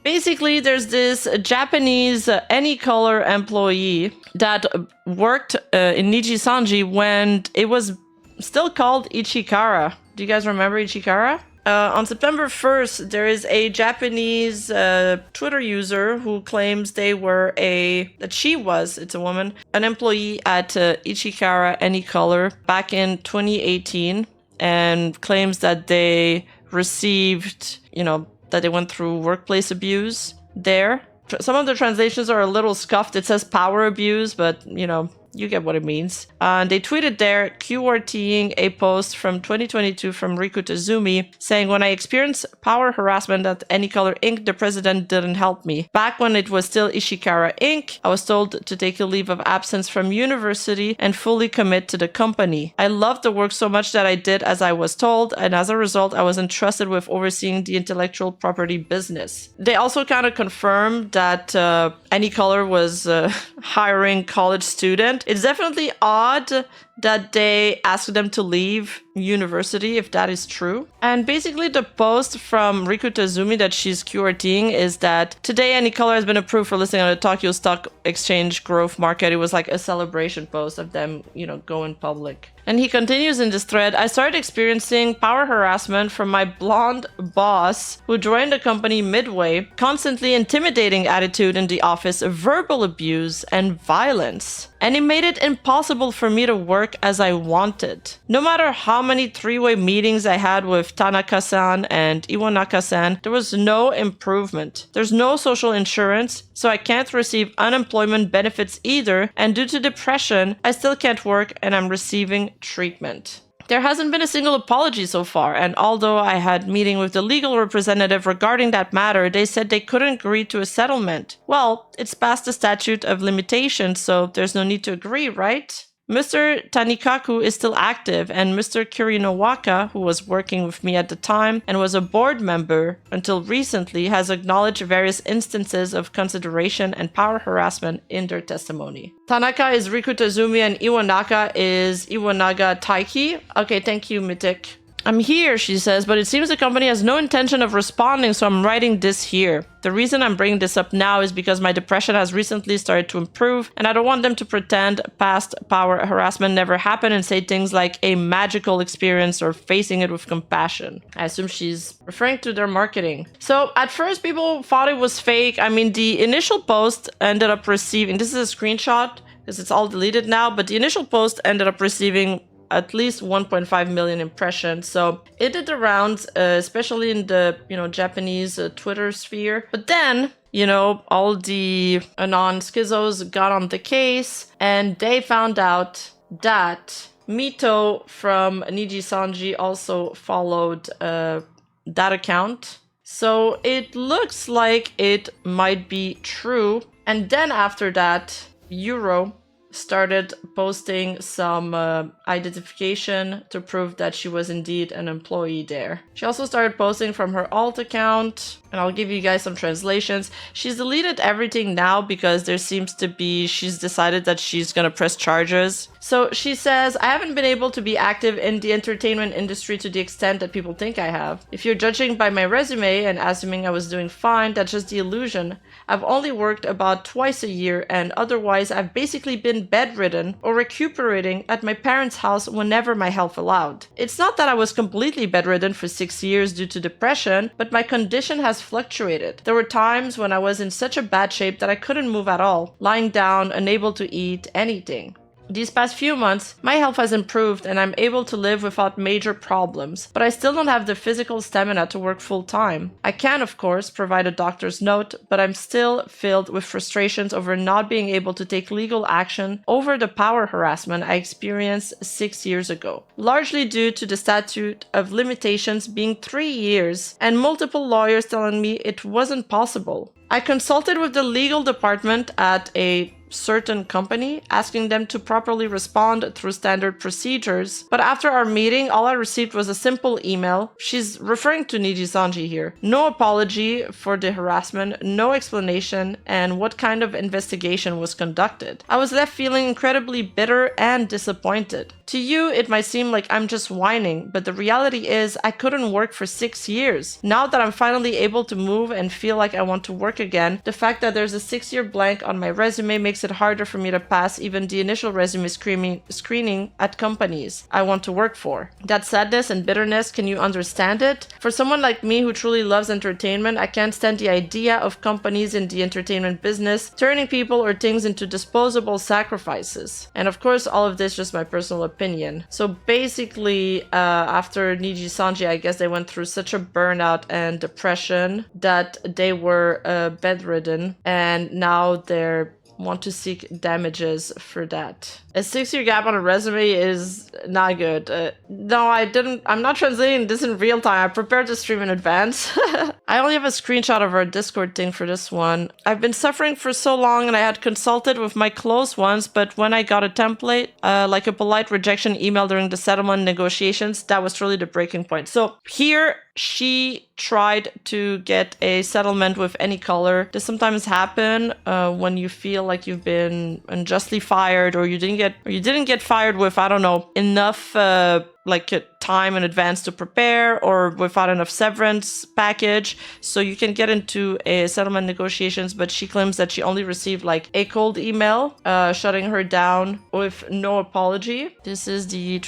Basically, there's this Japanese any color employee that worked in Nijisanji when it was still called Ichikara. Do you guys remember Ichikara? On September 1st, there is a Japanese Twitter user who claims it's a woman, an employee at Ichikara Any Color back in 2018, and claims that they received, that they went through workplace abuse there. Some of the translations are a little scuffed. It says power abuse, but, you get what it means. They tweeted there, QRTing a post from 2022 from Riku Tazumi saying, when I experienced power harassment at Any Color Inc., the president didn't help me. Back when it was still Ishikara Inc., I was told to take a leave of absence from university and fully commit to the company. I loved the work so much that I did as I was told, and as a result, I was entrusted with overseeing the intellectual property business. They also kind of confirmed that Any Color was hiring college students. It's definitely odd that they asked them to leave university, if that is true. And basically the post from Riku Tazumi that she's QRTing is that today Any Color has been approved for listing on the Tokyo Stock Exchange growth market. It was like a celebration post of them, going public. And he continues in this thread, I started experiencing power harassment from my blonde boss who joined the company midway, constantly intimidating attitude in the office, verbal abuse, and violence. And it made it impossible for me to work as I wanted. No matter how many three-way meetings I had with Tanaka-san and Iwanaka-san, there was no improvement. There's no social insurance, so I can't receive unemployment benefits either, and due to depression, I still can't work and I'm receiving treatment. There hasn't been a single apology so far, and although I had meeting with the legal representative regarding that matter, they said they couldn't agree to a settlement. Well, it's past the statute of limitations, so there's no need to agree, right? Mr. Tanikaku is still active, and Mr. Kirinowaka, who was working with me at the time and was a board member until recently, has acknowledged various instances of consideration and power harassment in their testimony. Tanaka is Riku Tazumi and Iwanaka is Iwanaga Taiki. Okay, thank you, Mythic. I'm here, she says, but it seems the company has no intention of responding, so I'm writing this here. The reason I'm bringing this up now is because my depression has recently started to improve, and I don't want them to pretend past power harassment never happened and say things like a magical experience or facing it with compassion. I assume she's referring to their marketing. So at first people thought it was fake. I mean, the initial post ended up receiving, this is a screenshot because it's all deleted now, but the initial post ended up receiving at least 1.5 million impressions. So it did the rounds, especially in the, Japanese Twitter sphere. But then, all the Anon schizos got on the case and they found out that Mito from Nijisanji also followed that account. So it looks like it might be true. And then after that, Euro started posting some identification to prove that she was indeed an employee there. She also started posting from her alt account, and I'll give you guys some translations. She's deleted everything now because there seems to be, she's decided that she's gonna press charges. So she says, I haven't been able to be active in the entertainment industry to the extent that people think I have. If you're judging by my resume and assuming I was doing fine, that's just the illusion. I've only worked about twice a year, and otherwise I've basically been bedridden or recuperating at my parents' house whenever my health allowed. It's not that I was completely bedridden for 6 years due to depression, but my condition has fluctuated. There were times when I was in such a bad shape that I couldn't move at all, lying down, unable to eat anything. These past few months, my health has improved and I'm able to live without major problems, but I still don't have the physical stamina to work full time. I can, of course, provide a doctor's note, but I'm still filled with frustrations over not being able to take legal action over the power harassment I experienced 6 years ago, largely due to the statute of limitations being 3 years and multiple lawyers telling me it wasn't possible. I consulted with the legal department at a certain company, asking them to properly respond through standard procedures. But after our meeting, all I received was a simple email. She's referring to Nijisanji here. No apology for the harassment, no explanation, and what kind of investigation was conducted. I was left feeling incredibly bitter and disappointed. To you, it might seem like I'm just whining, but the reality is I couldn't work for 6 years. Now that I'm finally able to move and feel like I want to work again, the fact that there's a 6-year blank on my resume makes it harder for me to pass even the initial resume screening at companies I want to work for. That sadness and bitterness, can you understand it? For someone like me who truly loves entertainment, I can't stand the idea of companies in the entertainment business turning people or things into disposable sacrifices. And of course, all of this is just my personal opinion. So basically, after Nijisanji, I guess they went through such a burnout and depression that they were bedridden, and now they're want to seek damages for that. A 6-year gap on a resume is not good. No, I'm not translating this in real time. I prepared the stream in advance. I only have a screenshot of our Discord thing for this one. I've been suffering for so long and I had consulted with my close ones, but when I got a template, like a polite rejection email during the settlement negotiations, that was truly the breaking point. So here, she tried to get a settlement with any color. This sometimes happen when you feel like you've been unjustly fired, or you didn't get fired with, I don't know, enough time in advance to prepare, or without enough severance package, so you can get into a settlement negotiations. But she claims that she only received like a cold email shutting her down with no apology. This is the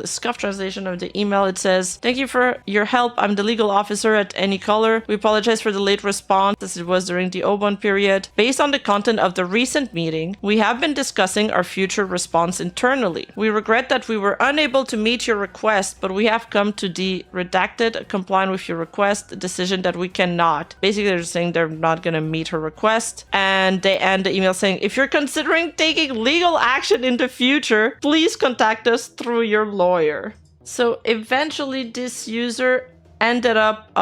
scuff translation of the email. It says, "Thank you for your help. I'm the legal officer at Any Color. We apologize for the late response as it was during the Obon period. Based on the content of the recent meeting, we have been discussing our future response internally. We regret that we were unable to meet your request, but we have come to the redacted, complying with your request, decision that we cannot." Basically, they're saying they're not going to meet her request. And they end the email saying, "If you're considering taking legal action in the future, please contact us through your lawyer." So eventually this user ended up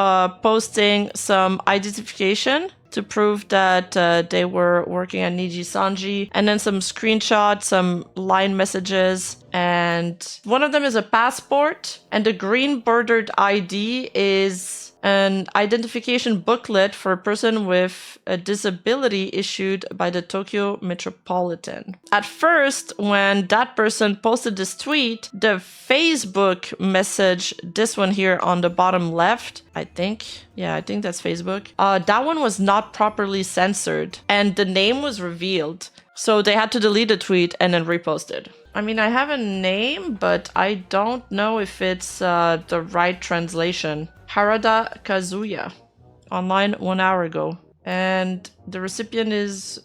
posting some identification to prove that they were working at Nijisanji, and then some screenshots, some line messages, and one of them is a passport, and the green bordered ID is an identification booklet for a person with a disability issued by the Tokyo Metropolitan. At first, when that person posted this tweet, the Facebook message, this one here on the bottom left, I think that's Facebook, that one was not properly censored, and the name was revealed. So they had to delete the tweet and then repost it. I mean, I have a name, but I don't know if it's the right translation. Harada Kazuya. Online 1 hour ago. And the recipient is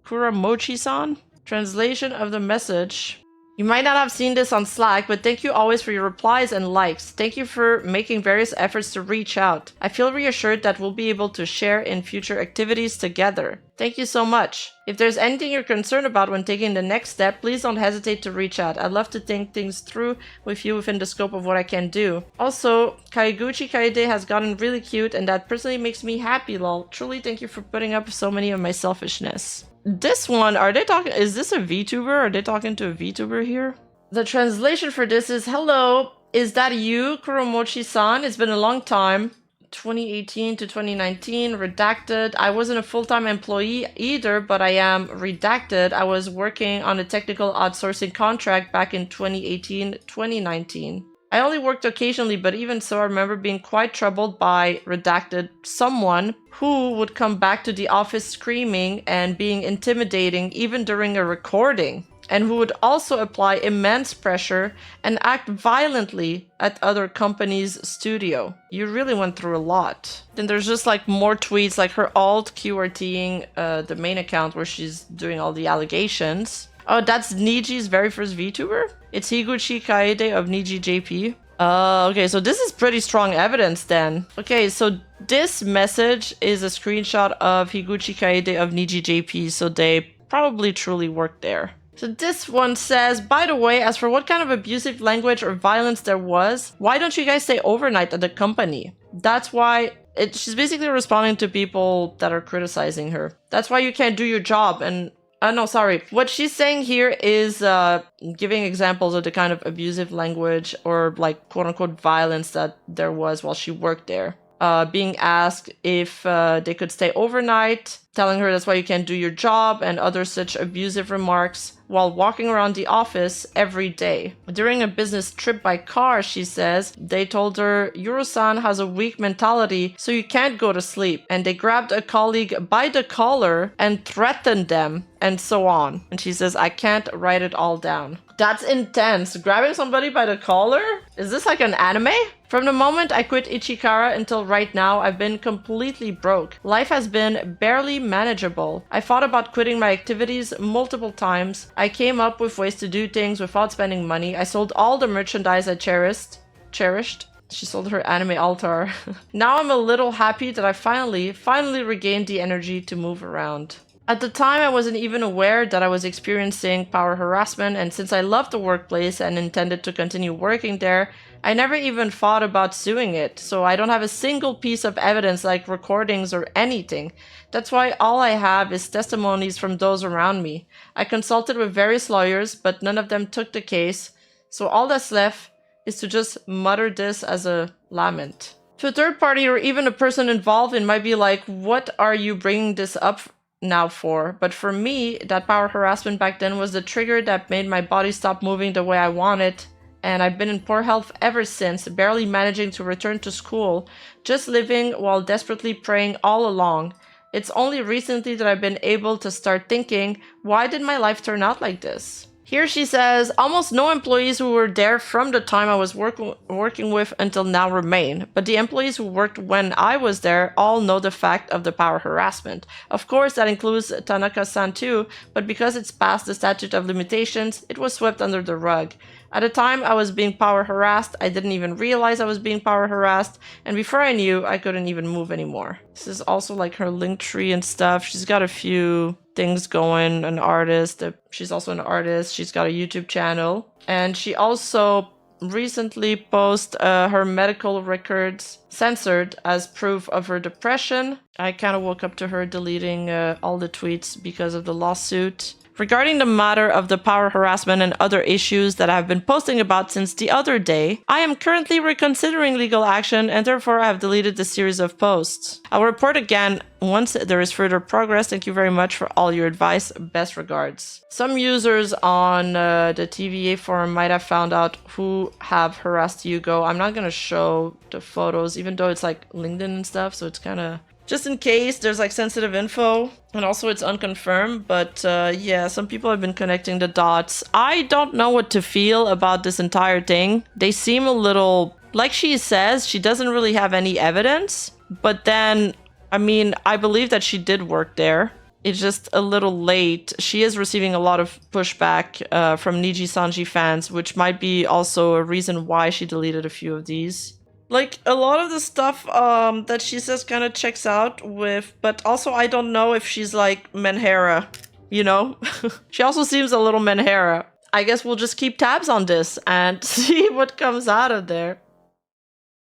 Kuramochi-san. Translation of the message. "You might not have seen this on Slack, but thank you always for your replies and likes. Thank you for making various efforts to reach out. I feel reassured that we'll be able to share in future activities together. Thank you so much. If there's anything you're concerned about when taking the next step, please don't hesitate to reach out. I'd love to think things through with you within the scope of what I can do. Also, Kaiguchi Kaede has gotten really cute, and that personally makes me happy, lol. Truly thank you for putting up with so many of my selfishness." This one, is this a VTuber? Are they talking to a VTuber here? The translation for this is, "Hello, is that you, Kuromochi-san? It's been a long time. 2018 to 2019, redacted. I wasn't a full-time employee either, but I am redacted. I was working on a technical outsourcing contract back in 2018, 2019. I only worked occasionally, but even so, I remember being quite troubled by redacted someone who would come back to the office screaming and being intimidating even during a recording, and who would also apply immense pressure and act violently at other companies' studio. You really went through a lot." Then there's just like more tweets, like her alt QRTing the main account where she's doing all the allegations. Oh, that's Niji's very first VTuber? It's Higuchi Kaede of Niji JP. Okay, so this is pretty strong evidence then. Okay, so this message is a screenshot of Higuchi Kaede of Niji JP, so they probably truly worked there. So this one says, "By the way, as for what kind of abusive language or violence there was, why don't you guys stay overnight at the company? That's why She's basically responding to people that are criticizing her. That's why you can't do your job. And no, sorry. What she's saying here is giving examples of the kind of abusive language or like quote unquote violence that there was while she worked there. Being asked if they could stay overnight, telling her that's why you can't do your job, and other such abusive remarks while walking around the office every day. During a business trip by car, she says, they told her, Yuro-san has a weak mentality, so you can't go to sleep. And they grabbed a colleague by the collar and threatened them, and so on. And she says, I can't write it all down. That's intense. Grabbing somebody by the collar? Is this like an anime? From the moment I quit Ichikara until right now, I've been completely broke. Life has been barely manageable. I thought about quitting my activities multiple times. I came up with ways to do things without spending money. I sold all the merchandise I cherished. She sold her anime altar. Now I'm a little happy that I finally regained the energy to move around. At the time, I wasn't even aware that I was experiencing power harassment, and since I loved the workplace and intended to continue working there, I never even thought about suing it, so I don't have a single piece of evidence like recordings or anything. That's why all I have is testimonies from those around me. I consulted with various lawyers, but none of them took the case, so all that's left is to just mutter this as a lament. To a third party or even a person involved, it might be like, what are you bringing this up now for? But for me, that power harassment back then was the trigger that made my body stop moving the way I wanted, and I've been in poor health ever since, barely managing to return to school, just living while desperately praying all along. It's only recently that I've been able to start thinking, why did my life turn out like this? Here she says, almost no employees who were there from the time I was working with until now remain, but the employees who worked when I was there all know the fact of the power harassment. Of course, that includes Tanaka-san too, but because it's past the statute of limitations, it was swept under the rug. At the time I was being power harassed, I didn't even realize I was being power harassed, and before I knew, I couldn't even move anymore. This is also like her link tree and stuff. She's got a few things going, an artist. She's also an artist. She's got a YouTube channel. And she also recently posted her medical records censored as proof of her depression. I kind of woke up to her deleting all the tweets because of the lawsuit. Regarding the matter of the power harassment and other issues that I've been posting about since the other day, I am currently reconsidering legal action and therefore I have deleted the series of posts. I'll report again once there is further progress. Thank you very much for all your advice. Best regards. Some users on the TVA forum might have found out who have harassed Yugo. I'm not going to show the photos, even though it's like LinkedIn and stuff, so it's kind of just in case there's like sensitive info, and also it's unconfirmed, but yeah, some people have been connecting the dots. I don't know what to feel about this entire thing. They seem a little, like she says, she doesn't really have any evidence, but then, I mean, I believe that she did work there. It's just a little late. She is receiving a lot of pushback from Nijisanji fans, which might be also a reason why she deleted a few of these. Like, a lot of the stuff that she says kind of checks out with, but also I don't know if she's like Menhera, you know? She also seems a little Menhera. I guess we'll just keep tabs on this and see what comes out of there.